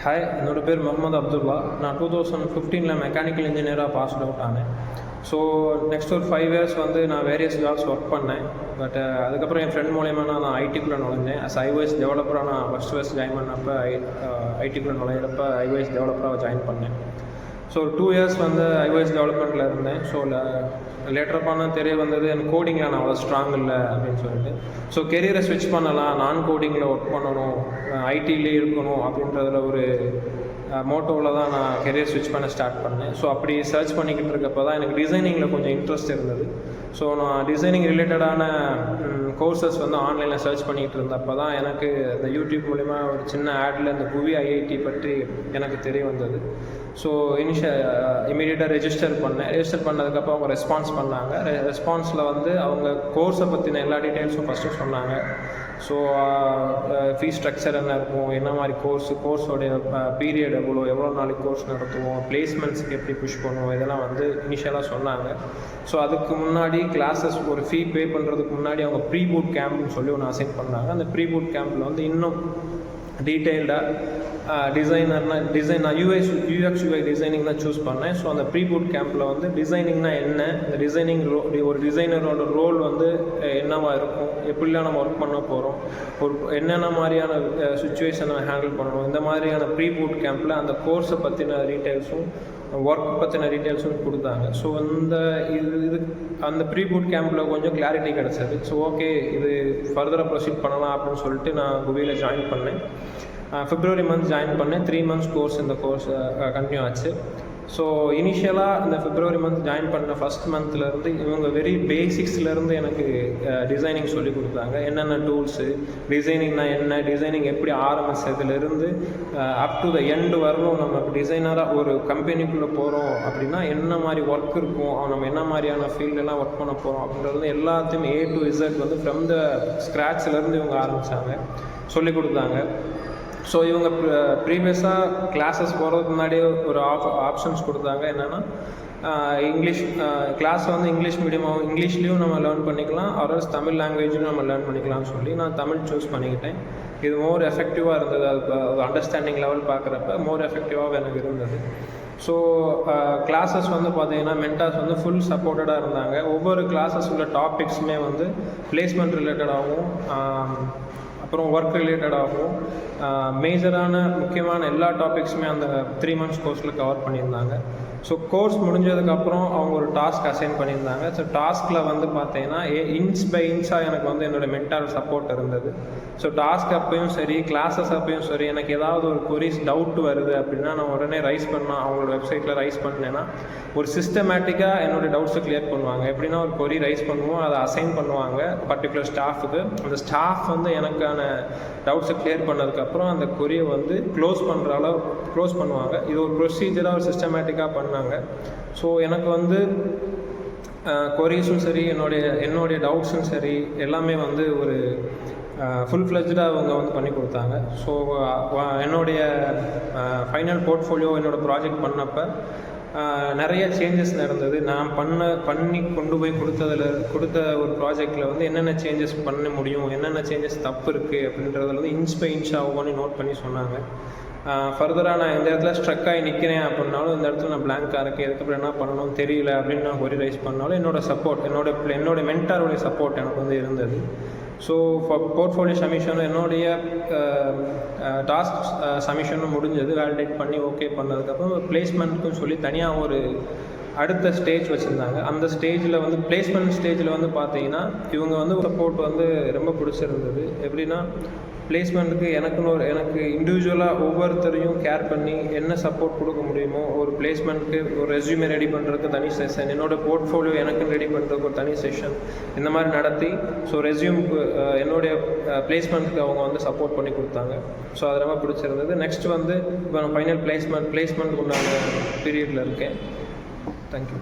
Hi, என்னோட பேர் முகமது அப்துல்லா. நான் 2015 மெக்கானிக்கல் இன்ஜினியராக பாஸ்ட் அவுட் ஆனேன். ஸோ நெக்ஸ்ட் ஒரு 5 இயர்ஸ் வந்து நான் வேரியஸ் ஜாப்ஸ் ஒர்க் பண்ணேன். பட் அதுக்கப்புறம் என் ஃப்ரெண்ட் மூலயமா நான் ஐடிக்குள்ளே நுழைஞ்சேன். iOS டெவலப்பராக நான் ஃபஸ்ட் ஜாயின் பண்ணப்போ ஐடிக்குள்ளே நுழையிறப்ப iOS டெவலப்பராக ஜாயின் பண்ணேன். ஸோ 2 இயர்ஸ் வந்து iOS டெவலப்மெண்ட்டில் இருந்தேன். ஸோ லேட்டரப்பான தெரிய வந்தது எனக்கு கோடிங்கில் நான் அவ்வளோ ஸ்ட்ராங் இல்லை அப்படின்னு சொல்லிட்டு. ஸோ கெரியரை ஸ்விட்ச் பண்ணலாம், நான் கோடிங்கில் ஒர்க் பண்ணணும், ஐடியிலே இருக்கணும் அப்படின்றதுல ஒரு மோட்டோவில் தான் நான் கெரியர் ஸ்விட்ச் பண்ண ஸ்டார்ட் பண்ணேன். ஸோ அப்படி சர்ச் பண்ணிக்கிட்டு இருக்கப்போ தான் எனக்கு டிசைனிங்கில் கொஞ்சம் இன்ட்ரெஸ்ட் இருந்தது. ஸோ நான் டிசைனிங் ரிலேட்டடான கோர்சஸ் வந்து ஆன்லைனில் சர்ச் பண்ணிக்கிட்டு இருந்தப்போ தான் எனக்கு இந்த யூடியூப் மூலிமா ஒரு சின்ன ஆடில் இந்த புவி ஐஐடி பற்றி எனக்கு தெரிய வந்தது. ஸோ இமீடியட்டாக ரெஜிஸ்டர் பண்ணதுக்கப்புறம் அவங்க ரெஸ்பான்ஸ் பண்ணாங்க. ரெஸ்பான்ஸில் வந்து அவங்க கோர்ஸை பற்றின எல்லா டீட்டெயில்ஸும் ஃபஸ்ட்டு சொன்னாங்க. ஸோ ஃபீஸ் ஸ்ட்ரக்சர் என்ன இருக்கும், என்ன மாதிரி கோர்ஸோடைய பீரியட் எவ்வளோ நாளைக்கு கோர்ஸ் நடத்துவோம், பிளேஸ்மெண்ட்ஸுக்கு எப்படி புஷ் பண்ணுவோம், இதெல்லாம் வந்து இனிஷியலாக சொன்னாங்க. ஸோ அதுக்கு முன்னாடி கிளாஸஸ் ஒரு ஃபீ பே பண்ணுறதுக்கு முன்னாடி அவங்க ப்ரீ பூட் கேம்ப்னு சொல்லி ஒன்று அசைன் பண்ணாங்க. அந்த ப்ரீ பூட் கேம்பில் வந்து இன்னும் டீட்டெயில்டாக நான் UX UI டிசைனிங் தான் சூஸ் பண்ணேன். ஸோ அந்த ப்ரீ பூட் கேம்பில் வந்து டிசைனிங்னா என்ன, இந்த டிசைனிங் ஒரு டிசைனரோட ரோல் வந்து என்னவா இருக்கும், எப்படிலாம் நம்ம ஒர்க் பண்ண போகிறோம், என்னென்ன மாதிரியான சுச்சுவேஷனை ஹேண்டில் பண்ணணும், இந்த மாதிரியான ப்ரீ பூட் கேம்பில் அந்த கோர்ஸை பற்றின டீட்டெயில்ஸும் ஒர்க் பற்றின டீட்டெயில்ஸும் கொடுத்தாங்க. ஸோ இது அந்த ப்ரீ பூட் கேம்பில் கொஞ்சம் கிளாரிட்டி கிடச்சது. ஸோ ஓகே, இது ஃபர்தராக ப்ரொசீட் பண்ணலாம் அப்படின்னு சொல்லிட்டு நான் குவியில் ஜாயின் பண்ணேன். February மந்த் ஜாயின் பண்ணேன். 3 months கோர்ஸ் இந்த கோர்ஸ் கண்டினியூ ஆச்சு. ஸோ இனிஷியலாக இந்த February மந்த் ஜாயின் பண்ண ஃபஸ்ட் மந்த்லேருந்து இவங்க வெரி பேசிக்ஸ்லேருந்து எனக்கு டிசைனிங் சொல்லி கொடுத்தாங்க. என்னென்ன டூல்ஸு, டிசைனிங்னா என்ன, டிசைனிங் எப்படி ஆரம்பிச்சதுலேருந்து அப் டு த எண்டு வரணும். நம்ம டிசைனராக ஒரு கம்பெனிக்குள்ளே போகிறோம் அப்படின்னா என்ன மாதிரி ஒர்க் இருக்கும், நம்ம என்ன மாதிரியான ஃபீல்டெல்லாம் ஒர்க் பண்ண போகிறோம் அப்படின்றது எல்லாத்தையும் A to Z வந்து ஃப்ரம் த ஸ்க்ராட்ச்லேருந்து இவங்க ஆரம்பித்தாங்க, சொல்லி கொடுத்தாங்க. ஸோ இவங்க ப்ரீவியஸாக கிளாஸஸ் போகிறதுக்கு முன்னாடியே ஒரு ஆப்ஷன்ஸ் கொடுத்தாங்க. என்னென்னா இங்கிலீஷ் கிளாஸ் வந்து இங்கிலீஷ் மீடியமாக இங்கிலீஷ்லேயும் நம்ம லேர்ன் பண்ணிக்கலாம், ஆர்எல்ஸ் தமிழ் லாங்குவேஜ்லையும் நம்ம லேர்ன் பண்ணிக்கலாம்னு சொல்லி நான் தமிழ் சூஸ் பண்ணிக்கிட்டேன். இது மோர் எஃபெக்டிவாக இருந்தது. அது அண்டர்ஸ்டாண்டிங் லெவல் பார்க்குறப்ப மோர் எஃபெக்டிவாக எனக்கு இருந்தது. ஸோ கிளாஸஸ் வந்து பார்த்தீங்கன்னா மென்டார்ஸ் வந்து ஃபுல் சப்போர்ட்டடாக இருந்தாங்க. ஒவ்வொரு கிளாஸஸ் உள்ள டாபிக்ஸுமே வந்து பிளேஸ்மெண்ட் ரிலேட்டடாகவும் அப்புறம் ஒர்க் ரிலேட்டடாகவும் மேஜரான முக்கியமான எல்லா டாபிக்ஸுமே அந்த 3 months கோர்ஸில் கவர் பண்ணியிருந்தாங்க. ஸோ கோர்ஸ் முடிஞ்சதுக்கப்புறம் அவங்க ஒரு டாஸ்க் அசைன் பண்ணியிருந்தாங்க. ஸோ டாஸ்கில் வந்து பார்த்தீங்கன்னா இன்ச் பை இன்ச்சாக எனக்கு வந்து என்னோடய மென்டார் சப்போர்ட் இருந்தது. ஸோ டாஸ்க் அப்பையும் சரி, கிளாஸஸ் அப்பையும் சரி, எனக்கு ஏதாவது ஒரு கொரிஸ் டவுட் வருது அப்படின்னா நான் உடனே ரைஸ் பண்ணால் அவங்களோட வெப்சைட்டில் ரைஸ் பண்ணேன்னா ஒரு சிஸ்டமேட்டிக்காக என்னோடய டவுட்ஸை கிளியர் பண்ணுவாங்க. எப்படின்னா ஒரு கொரி ரைஸ் பண்ணுவோம், அதை அசைன் பண்ணுவாங்க பர்டிகுலர் ஸ்டாஃபுக்கு. அந்த ஸ்டாஃப் வந்து எனக்கான டவுட்ஸை கிளியர் பண்ணதுக்கப்புறம் அந்த கொரியை வந்து க்ளோஸ் பண்ணுவாங்க. இது ஒரு ப்ரொசீஜராக ஒரு சிஸ்டமேட்டிக்காக பண்ணாங்க. ஸோ எனக்கு வந்து கொரீஸும் சரி, என்னுடைய டவுட்ஸும் சரி எல்லாமே வந்து ஒரு ஃபுல் ஃப்ளெஜ்டாக அவங்க வந்து பண்ணி கொடுத்தாங்க. ஸோ என்னுடைய ஃபைனல் போர்ட்ஃபோலியோ என்னோடய ப்ராஜெக்ட் பண்ணப்போ நிறைய சேஞ்சஸ் நடந்தது. நான் பண்ணி கொண்டு போய் கொடுத்த ஒரு ப்ராஜெக்டில் வந்து என்னென்ன சேஞ்சஸ் பண்ண முடியும், என்னென்ன சேஞ்சஸ் தப்பு இருக்குது அப்படின்றதுல வந்து இன்ச் பை இன்ச்சாக ஒவ்வொன்றையும் நோட் பண்ணி சொன்னாங்க. ஃபர்தராக நான் இந்த இடத்துல ஸ்ட்ரக் ஆகி நிற்கிறேன் அப்படின்னாலும், இந்த இடத்துல நான் பிளாங்காக இருக்கேன், இதுக்கப்புறம் என்ன பண்ணணும் தெரியல அப்படின்னு நான் கொரி ரைஸ் பண்ணாலும் என்னோடய சப்போர்ட், என்னோடய மென்டாரோடைய சப்போர்ட் எனக்கு வந்து இருந்தது. ஸோ போர்ட்ஃபோலியோ சப்மிஷனும் என்னுடைய டாஸ்க் சப்மிஷனும் முடிஞ்சது. வேலிடேட் பண்ணி ஓகே பண்ணதுக்கப்புறம் பிளேஸ்மெண்ட்டுக்கும் சொல்லி தனியாக ஒரு அடுத்த ஸ்டேஜ் வச்சுருந்தாங்க. அந்த ஸ்டேஜில் வந்து பிளேஸ்மெண்ட் ஸ்டேஜில் வந்து பார்த்தீங்கன்னா இவங்க வந்து சப்போர்ட் வந்து ரொம்ப பிடிச்சிருந்தது. எப்படின்னா பிளேஸ்மெண்ட்டுக்கு எனக்கு இண்டிவிஜுவலாக ஒவ்வொருத்தரையும் கேர் பண்ணி என்ன சப்போர்ட் கொடுக்க முடியுமோ, ஒரு பிளேஸ்மெண்ட்டுக்கு ஒரு ரெஸ்யூமே ரெடி பண்ணுறதுக்கு தனி செஷன், என்னோடய போர்ட்ஃபோலியோ எனக்குன்னு ரெடி பண்ணுறதுக்கு ஒரு தனி செஷன், இந்த மாதிரி நடத்தி ஸோ ரெஸ்யூமுக்கு என்னுடைய பிளேஸ்மெண்ட்டுக்கு அவங்க வந்து சப்போர்ட் பண்ணி கொடுத்தாங்க. ஸோ அது ரொம்ப பிடிச்சிருந்தது. நெக்ஸ்ட் வந்து இப்போ நான் ஃபைனல் பிளேஸ்மெண்ட் உண்டான பீரியடில் இருக்கேன். Thank you.